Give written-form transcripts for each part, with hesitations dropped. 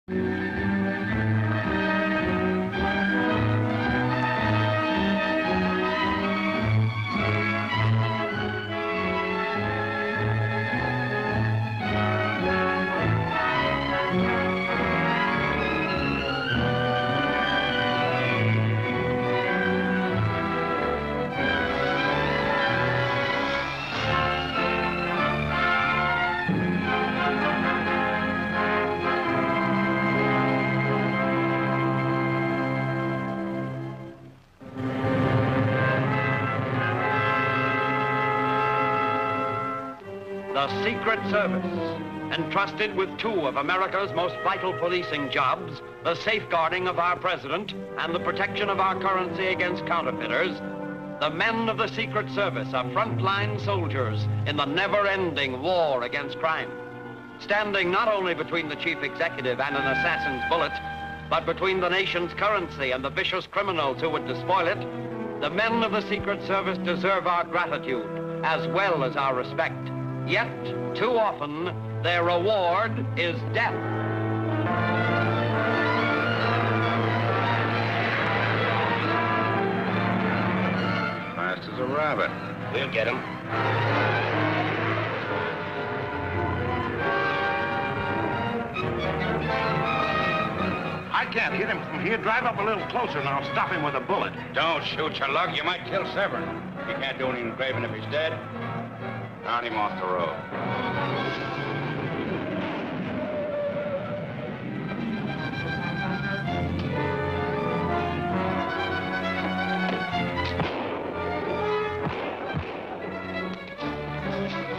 The Secret Service, entrusted with two of America's most vital policing jobs, the safeguarding of our president and the protection of our currency against counterfeiters, the men of the Secret Service are frontline soldiers in the never-ending war against crime, standing not only between the chief executive and an assassin's bullet, but between the nation's currency and the vicious criminals who would despoil it. The men of the Secret Service deserve our gratitude as well as our respect. Yet, too often, their reward is death. Fast as a rabbit. We'll get him. I can't hit him from here. Drive up a little closer and I'll stop him with a bullet. Don't shoot your luck. You might kill Severn. You can't do any engraving if he's dead. Round him off the road.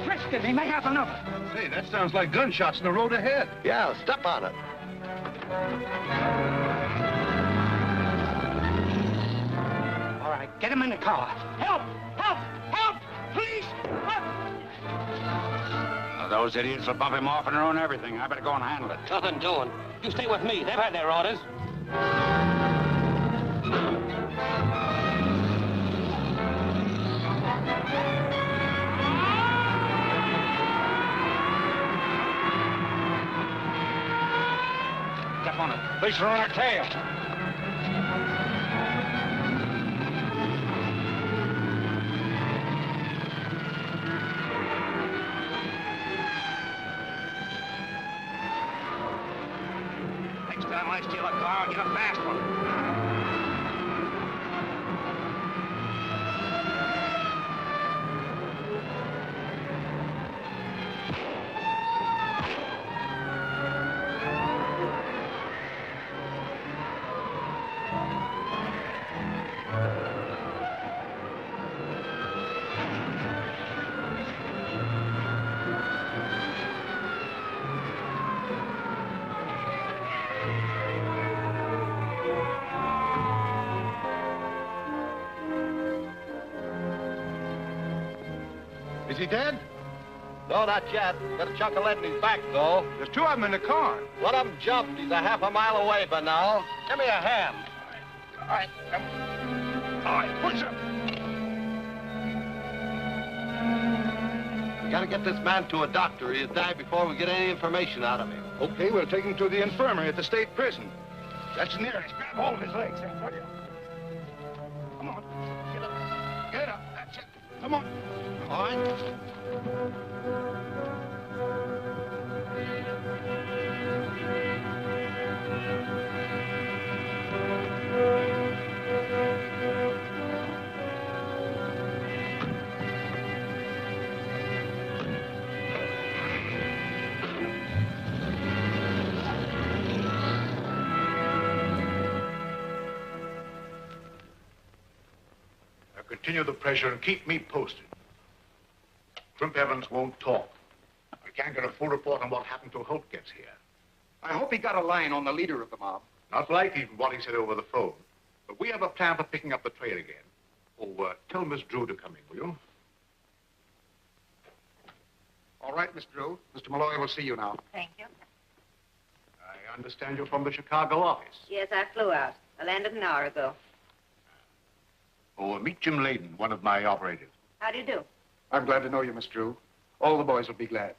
Preston, he may have another. Hey, that sounds like gunshots in the road ahead. Yeah, step on it. All right, get him in the car. Help! Help! Help! Please! Help! Those idiots will bump him off and ruin everything. I better go and handle it. Nothing doing. You stay with me. They've had their orders. Step on it. Fish are on our tail. Next time I steal a car, I'll get a fast one. Is he dead? No, not yet. Got a chunk of lead in his back, though. There's two of them in the car. One of them jumped. He's a half a mile away by now. Give me a hand. All right, come on. All right, push him. We gotta get this man to a doctor. He'll die before we get any information out of him. Okay, we'll take him to the infirmary at the state prison. That's nearest. Grab hold of his legs, will you? Come on. Get up. Get up. That's it. Come on. All right. Now continue the pressure and keep me posted. Crimp Evans won't talk. I can't get a full report on what happened till Holt gets here. I hope he got a line on the leader of the mob. Not like even what he said over the phone. But we have a plan for picking up the trail again. Oh, tell Miss Drew to come in, will you? All right, Miss Drew. Mr. Malloy will see you now. Thank you. I understand you're from the Chicago office. Yes, I flew out. I landed an hour ago. Oh, meet Jim Layden, one of my operators. How do you do? I'm glad to know you, Miss Drew. All the boys will be glad.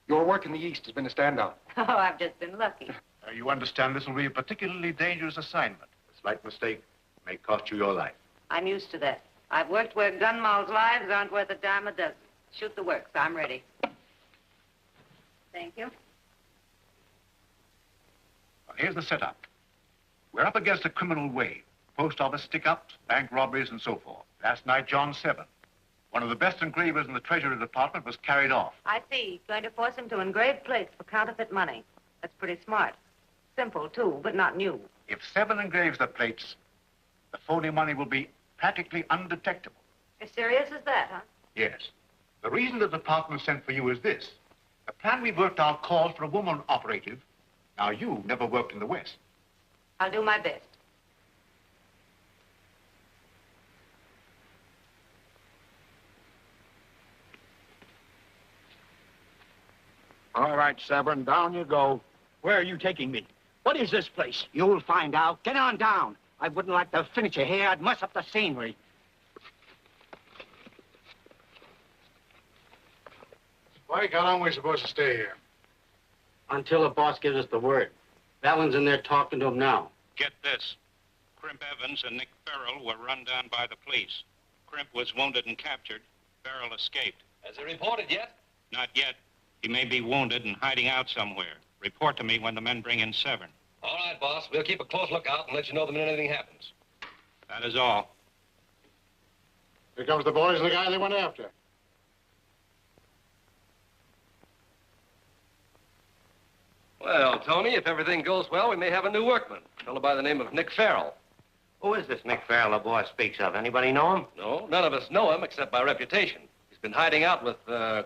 Your work in the East has been a standout. Oh, I've just been lucky. You understand this will be a particularly dangerous assignment. A slight mistake may cost you your life. I'm used to that. I've worked where gun moles' lives aren't worth a dime a dozen. Shoot the works. I'm ready. Thank you. Well, here's the setup. We're up against a criminal wave. Post office stick-ups, bank robberies, and so forth. Last night, John 7, one of the best engravers in the Treasury Department, was carried off. I see. Going to force him to engrave plates for counterfeit money. That's pretty smart. Simple, too, but not new. If 7 engraves the plates, the phony money will be practically undetectable. As serious as that, huh? Yes. The reason the department sent for you is this. The plan we've worked out calls for a woman operative. Now, you never worked in the West. I'll do my best. All right, Severn, down you go. Where are you taking me? What is this place? You'll find out. Get on down. I wouldn't like to finish you here. I'd mess up the scenery. Spike, how long are we supposed to stay here? Until the boss gives us the word. Valen's in there talking to him now. Get this. Crimp Evans and Nick Farrell were run down by the police. Crimp was wounded and captured. Farrell escaped. Has he reported yet? Not yet. He may be wounded and hiding out somewhere. Report to me when the men bring in Severn. All right, boss. We'll keep a close lookout and let you know the minute anything happens. That is all. Here comes the boys and the guy they went after. Well, Tony, if everything goes well, we may have a new workman. A fellow by the name of Nick Farrell. Who is this Nick Farrell the boss speaks of? Anybody know him? No, none of us know him except by reputation. He's been hiding out with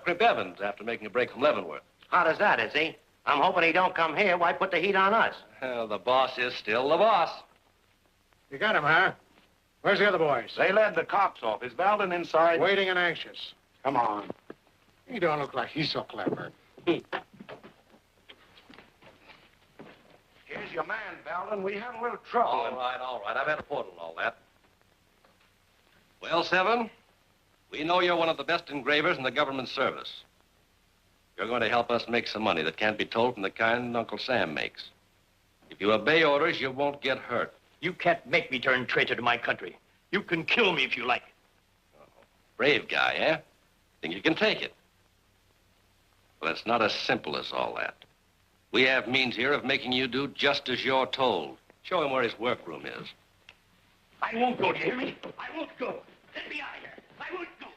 Crimp Evans after making a break from Leavenworth. How does that, is he? I'm hoping he don't come here. Why put the heat on us? Well, the boss is still the boss. You got him, huh? Where's the other boys? They led the cops off. Is Valden inside? Waiting and anxious. Come on. He don't look like he's so clever. Here's your man, Valden. We had a little trouble. All right. I've had a photo and all that. Well, Seven, we know you're one of the best engravers in the government service. You're going to help us make some money that can't be told from the kind Uncle Sam makes. If you obey orders, you won't get hurt. You can't make me turn traitor to my country. You can kill me if you like. Brave guy, eh? Think you can take it? Well, it's not as simple as all that. We have means here of making you do just as you're told. Show him where his workroom is. I won't go, do you hear me? I won't go. Let me out of here. I won't go.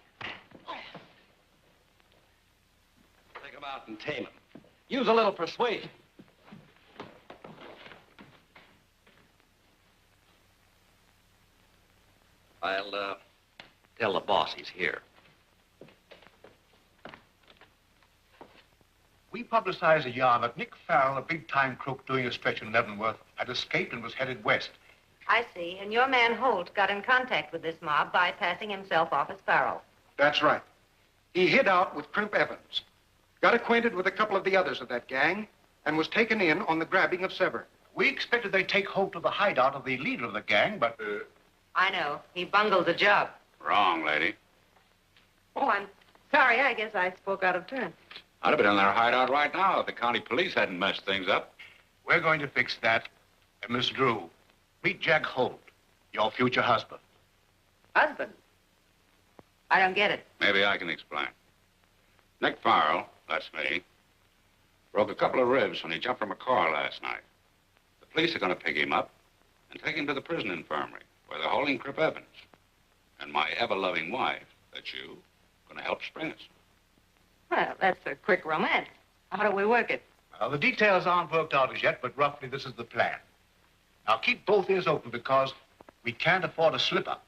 Take him out and tame him. Use a little persuasion. I'll tell the boss he's here. We publicized a yarn that Nick Farrell, a big-time crook doing a stretch in Leavenworth, had escaped and was headed west. I see. And your man Holt got in contact with this mob by passing himself off as Farrell. That's right. He hid out with Crimp Evans, got acquainted with a couple of the others of that gang, and was taken in on the grabbing of Severn. We expected they'd take hold of the hideout of the leader of the gang, but... I know. He bungled the job. Wrong, lady. Oh, I'm sorry. I guess I spoke out of turn. I'd have been in their hideout right now if the county police hadn't messed things up. We're going to fix that. And Miss Drew, meet Jack Holt, your future husband. Husband? I don't get it. Maybe I can explain. Nick Farrell, that's me, broke a couple of ribs when he jumped from a car last night. The police are going to pick him up and take him to the prison infirmary where they're holding Crimp Evans. And my ever-loving wife, that's you, going to help spring us. Well, that's a quick romance. How do we work it? Well, the details aren't worked out as yet, but roughly this is the plan. Now, keep both ears open because we can't afford a slip-up.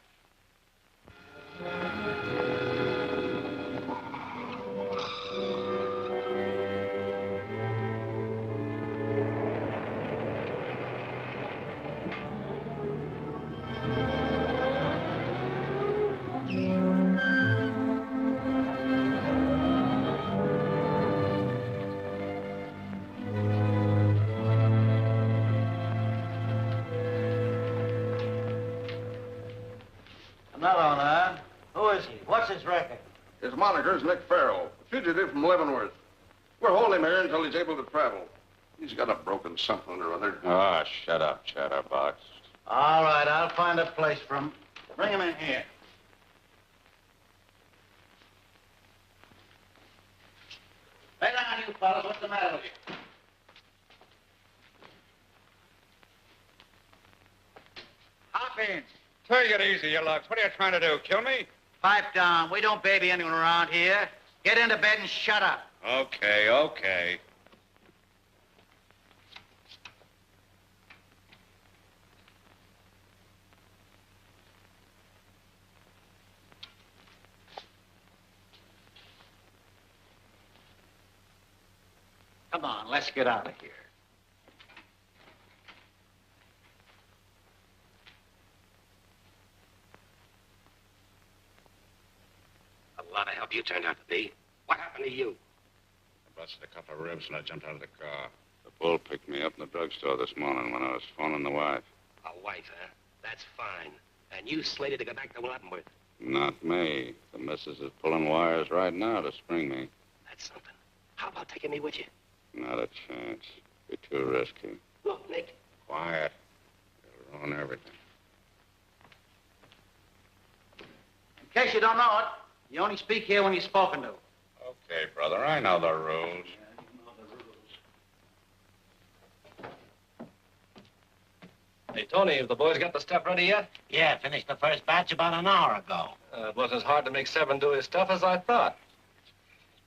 Not on, huh? Who is he? What's his record? His moniker's Nick Farrell, a fugitive from Leavenworth. We're holding him here until he's able to travel. He's got a broken something or other. Oh, shut up, Chatterbox. All right, I'll find a place for him. Bring him in here. Lay down, you fellas. What's the matter with you? Hop in. Take it easy, you lugs. What are you trying to do, kill me? Pipe down. We don't baby anyone around here. Get into bed and shut up. Okay, okay. Come on, let's get out of here. A lot of help you turned out to be. What happened to you? I busted a couple of ribs and I jumped out of the car. The bull picked me up in the drugstore this morning when I was phoning the wife. A wife, huh? That's fine. And you slated to go back to Leavenworth. Not me. The missus is pulling wires right now to spring me. That's something. How about taking me with you? Not a chance. Be too risky. Look, Nick. Quiet. You'll ruin everything. In case you don't know it, you only speak here when you're spoken to. Okay, brother. I know the rules. Hey, Tony, have the boys got the stuff ready yet? Yeah, finished the first batch about an hour ago. It wasn't as hard to make Seven do his stuff as I thought.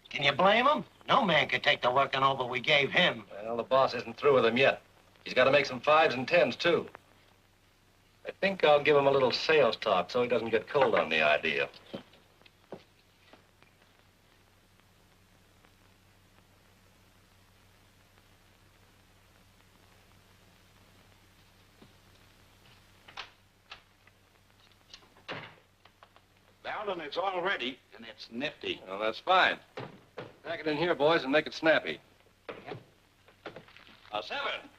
Can you blame him? No man could take the working over we gave him. Well, the boss isn't through with him yet. He's got to make some 5s and 10s, too. I think I'll give him a little sales talk so he doesn't get cold on the idea. Bowden, it's all ready, and it's nifty. Well, that's fine. Pack it in here, boys, and make it snappy. Seven.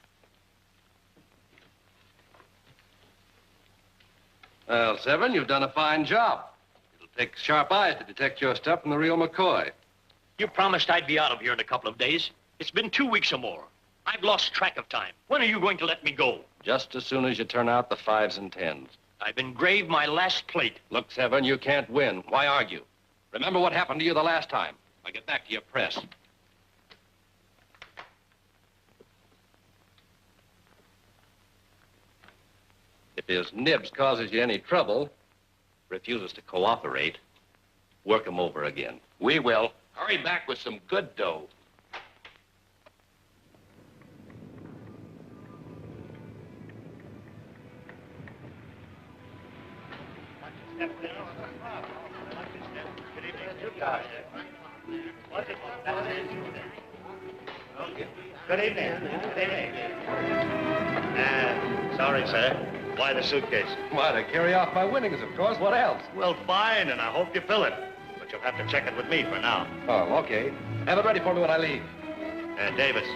Well, Seven, you've done a fine job. It'll take sharp eyes to detect your stuff from the real McCoy. You promised I'd be out of here in a couple of days. It's been 2 weeks or more. I've lost track of time. When are you going to let me go? Just as soon as you turn out the 5s and 10s. I've engraved my last plate. Look, Seven, you can't win. Why argue? Remember what happened to you the last time. Now get back to your press. If his nibs causes you any trouble, refuses to cooperate, work him over again. We will. Hurry back with some good dough. Good evening. Good evening. Sorry, sir. Why the suitcase? Why, to carry off my winnings, of course. What else? Well, fine, and I hope you fill it. But you'll have to check it with me for now. Oh, okay. Have it ready for me when I leave. Davis.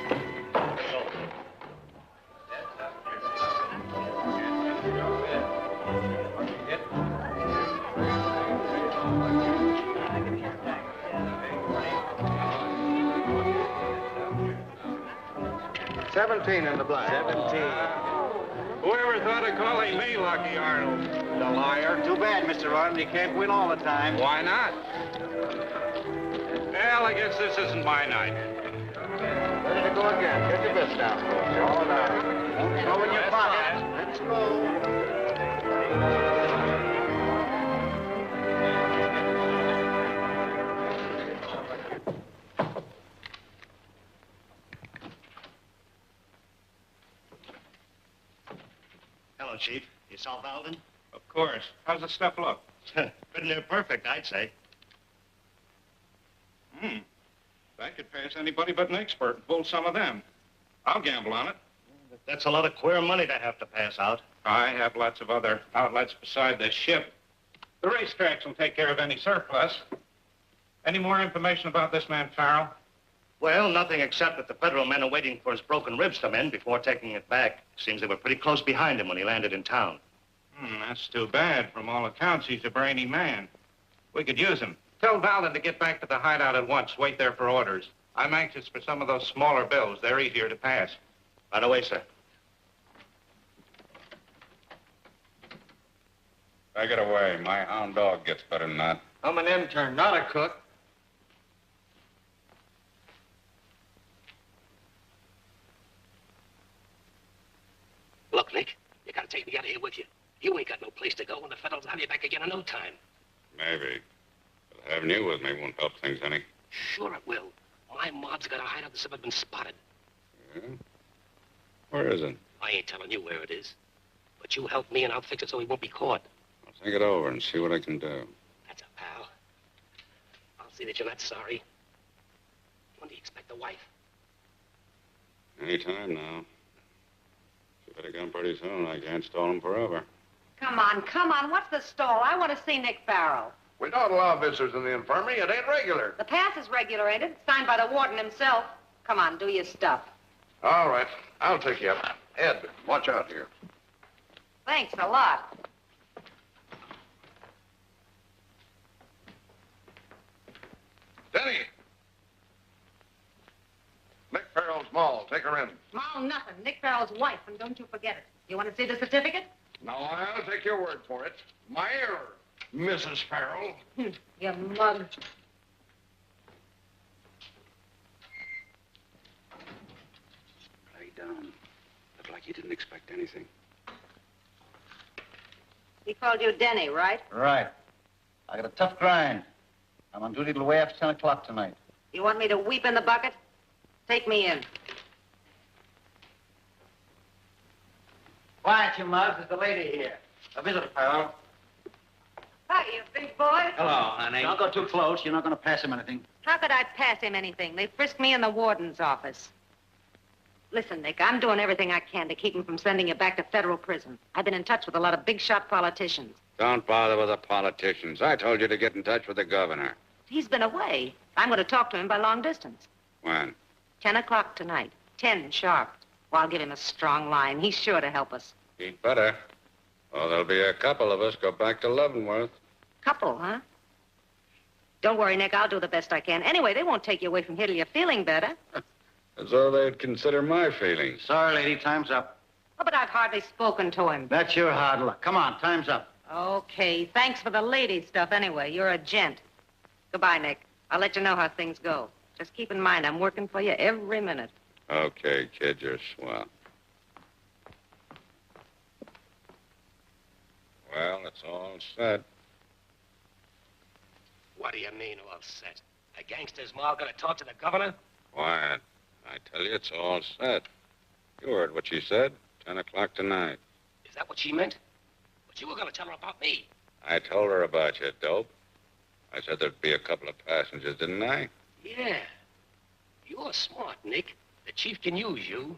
17 in the black. 17. Whoever thought of calling me Lucky Arnold? The liar. Too bad, Mr. Arnold. You can't win all the time. Why not? Well, I guess this isn't my night. Ready to go again. Get your best down, folks. All down. Don't throw in your pocket. Let's go. Hello, Chief. You saw Valden? Of course. How's the stuff look? Pretty near perfect, I'd say. That could pass anybody but an expert and pull some of them. I'll gamble on it. That's a lot of queer money to have to pass out. I have lots of other outlets beside this ship. The racetracks will take care of any surplus. Any more information about this man Farrell? Well, nothing except that the federal men are waiting for his broken ribs to mend before taking it back. Seems they were pretty close behind him when he landed in town. That's too bad. From all accounts, he's a brainy man. We could use him. Tell Valden to get back to the hideout at once. Wait there for orders. I'm anxious for some of those smaller bills. They're easier to pass. Right away, sir. Take it away. My hound dog gets better than that. I'm an intern, not a cook. Look, Nick, you gotta take me out of here with you. You ain't got no place to go, and the Federals will have you back again in no time. Maybe. But having you with me won't help things any. Sure it will. My mob's got a hideout that's ever been spotted. Yeah? Where is it? I ain't telling you where it is. But you help me and I'll fix it so he won't be caught. I'll think it over and see what I can do. That's a pal. I'll see that you're not sorry. When do you expect the wife? Any time now. She better come pretty soon. I can't stall him forever. Come on, come on. What's the stall? I want to see Nick Farrell. We don't allow visitors in the infirmary. It ain't regular. The pass is regular, ain't it? Signed by the warden himself. Come on, do your stuff. All right. I'll take you up. Ed, watch out here. Thanks a lot. Denny! Nick Farrell's mall. Take her in. Oh, nothing. Nick Farrell's wife, and don't you forget it. You want to see the certificate? No, I'll take your word for it. My error, Mrs. Farrell. You mug. Lay down. Look like you didn't expect anything. He called you Denny, right? Right. I got a tough grind. I'm on duty till way after 10 o'clock tonight. You want me to weep in the bucket? Take me in. Quiet, you mugs. There's a lady here. A visitor, Farrell. Hi, you big boy. Hello, honey. Don't go too close. You're not going to pass him anything. How could I pass him anything? They frisked me in the warden's office. Listen, Nick, I'm doing everything I can to keep him from sending you back to federal prison. I've been in touch with a lot of big-shot politicians. Don't bother with the politicians. I told you to get in touch with the governor. He's been away. I'm going to talk to him by long distance. When? 10 o'clock tonight. 10 sharp. Well, I'll give him a strong line. He's sure to help us. He'd better. Oh, there'll be a couple of us go back to Leavenworth. Couple, huh? Don't worry, Nick. I'll do the best I can. Anyway, they won't take you away from here till you're feeling better. As though they'd consider my feelings. Sorry, lady. Time's up. Oh, but I've hardly spoken to him. That's your hard luck. Come on. Time's up. Okay. Thanks for the lady stuff anyway. You're a gent. Goodbye, Nick. I'll let you know how things go. Just keep in mind, I'm working for you every minute. Okay, kid, you're swell. Well, it's all set. What do you mean, all set? A gangster's mob gonna talk to the governor? Quiet. I tell you, it's all set. You heard what she said. 10 o'clock tonight. Is that what she meant? But you were gonna tell her about me. I told her about you, dope. I said there'd be a couple of passengers, didn't I? Yeah. You're smart, Nick. The chief can use you.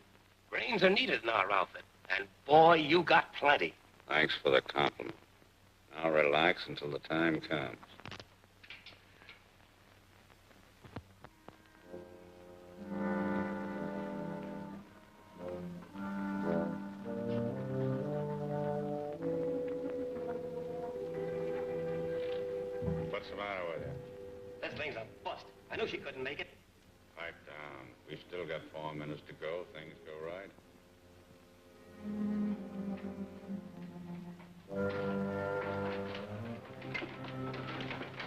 Brains are needed in our outfit. And, boy, you got plenty. Thanks for the compliment. Now relax until the time comes. What's the matter with you? This thing's a bust. I knew she couldn't make it. Pipe down. We've still got 4 minutes to go. Things go right.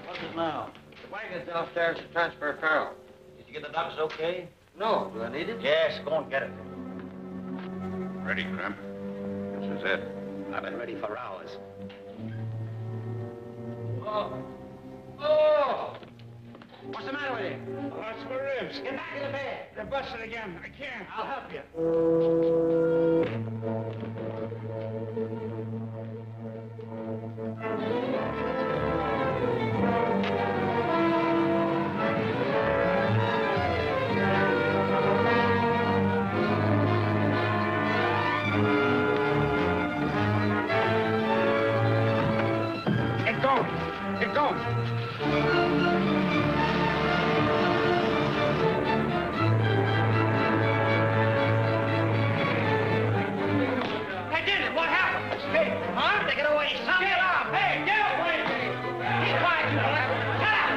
What's it now? The wagon's downstairs to transfer Farrell. Did you get the doctors okay? No. Do I need it? Yes, go and get it. Ready, Crimp? This is it. I've been ready for hours. Oh! Oh! What's the matter with you? Oh, it's my ribs. Get back in the bed. They're busted again. I can't. I'll help you. Get going. Get going. Hey, Denny, what happened? Escape. Huh? Take it away. Get up. Hey, get away. Be quiet, you boy. Get up.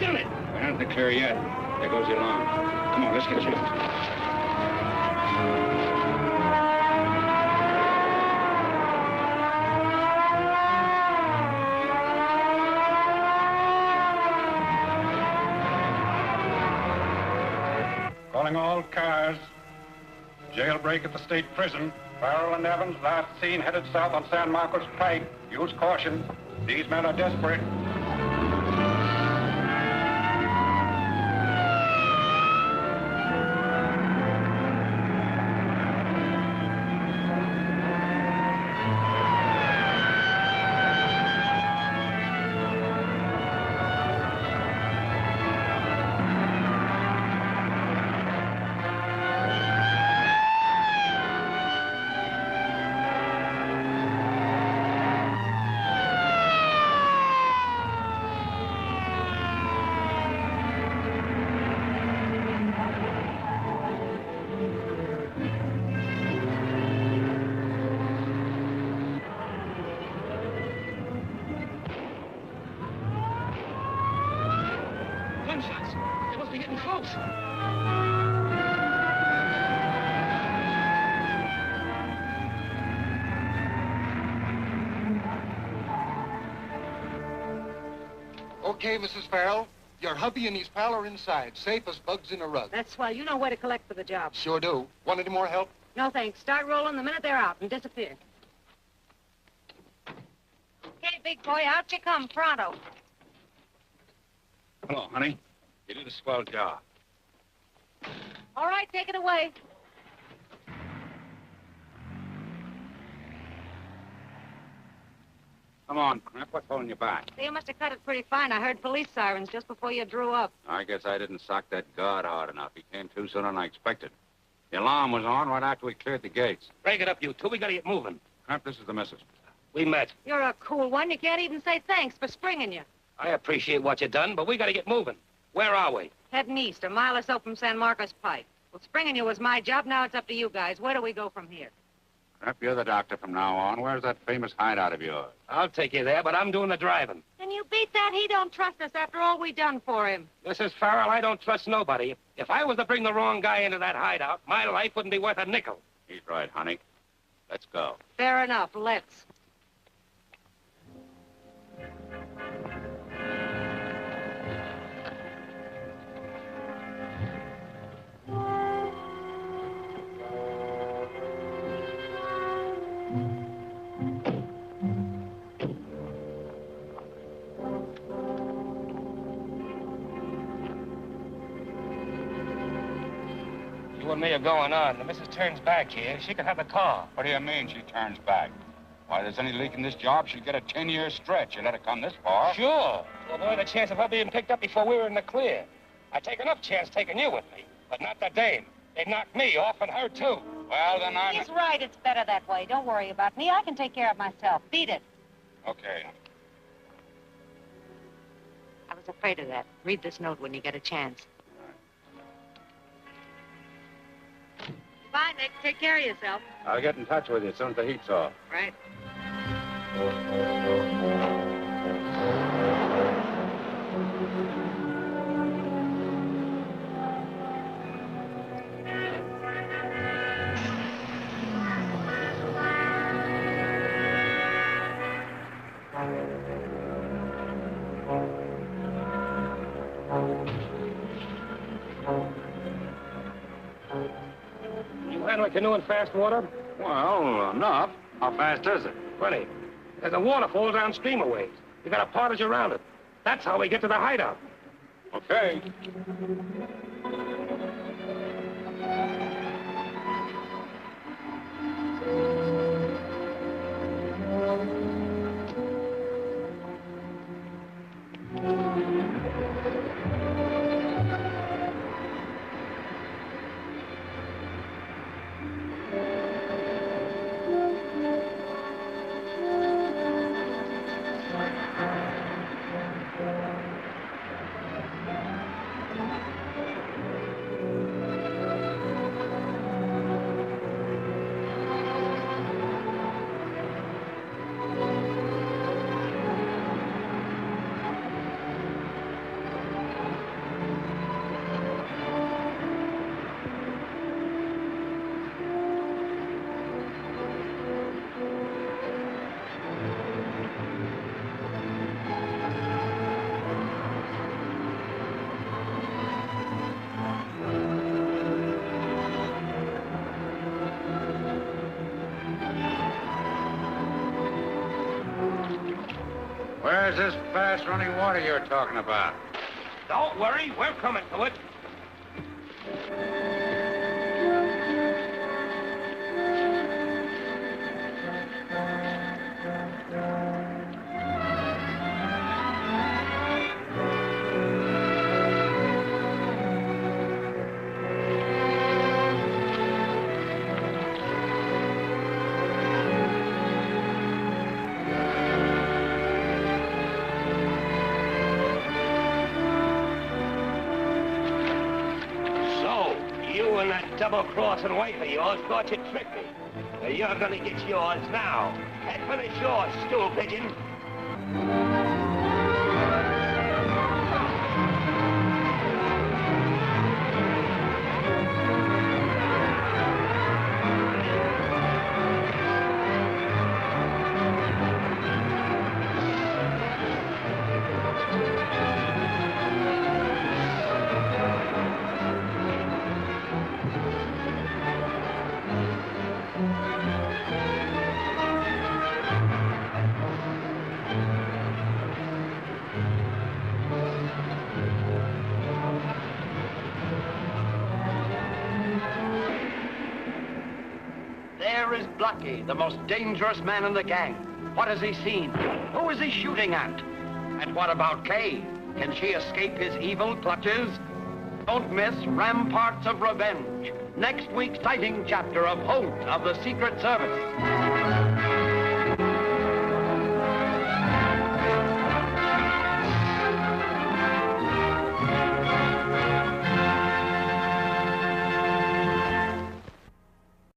done it. We're not in the clear yet. There goes the alarm. Come on, let's get you. Calling all cars. Jailbreak at the state prison. Farrell and Evans, last seen headed south on San Marcos Pike. Use caution. These men are desperate. Gunshots. They must be getting close. Okay, Mrs. Farrell. Your hubby and his pal are inside, safe as bugs in a rug. That's swell. You know where to collect for the job. Sure do. Want any more help? No, thanks. Start rolling the minute they're out and disappear. Okay, big boy, out you come, pronto. Hello, honey. You did a swell job. All right, take it away. Come on, Crimp. What's holding you back? You must have cut it pretty fine. I heard police sirens just before you drew up. I guess I didn't sock that guard hard enough. He came too soon than I expected. The alarm was on right after we cleared the gates. Break it up, you two. We gotta get moving. Crimp, this is the missus. We met. You're a cool one. You can't even say thanks for springing you. I appreciate what you done, but we gotta get moving. Where are we? Heading east, a mile or so from San Marcos Pike. Well, springing you was my job. Now it's up to you guys. Where do we go from here? Crimp, you're the doctor from now on. Where's that famous hideout of yours? I'll take you there, but I'm doing the driving. Can you beat that? He don't trust us after all we done for him. Mrs. Farrell, I don't trust nobody. If I was to bring the wrong guy into that hideout, my life wouldn't be worth a nickel. He's right, honey. Let's go. Fair enough. Let's. You and me are going on. The missus turns back here. She could have the car. What do you mean she turns back? Why, there's any leak in this job, she'd get a 10-year stretch. You let her come this far. Sure. To avoid the chance of her being picked up before we were in the clear. I'd take enough chance taking you with me, but not the dame. They'd knock me off and her, too. Well, then I'm... He's right. It's better that way. Don't worry about me. I can take care of myself. Beat it. Okay. I was afraid of that. Read this note when you get a chance. Bye, Nick. Take care of yourself. I'll get in touch with you as soon as the heat's off. Right. You handle a canoe in fast water? Well, enough. How fast is it? Plenty. There's a waterfall downstream a ways. You gotta portage around it. That's how we get to the hideout. Okay. Where's this fast-running water you're talking about? Don't worry, we're coming to it. Double-crossing wife of yours thought you tricked me. Well, you're gonna get yours now. Head for the shore, stool pigeon. There is Blackie, the most dangerous man in the gang. What has he seen? Who is he shooting at? And what about Kay? Can she escape his evil clutches? Don't miss Ramparts of Revenge, next week's exciting chapter of Holt of the Secret Service.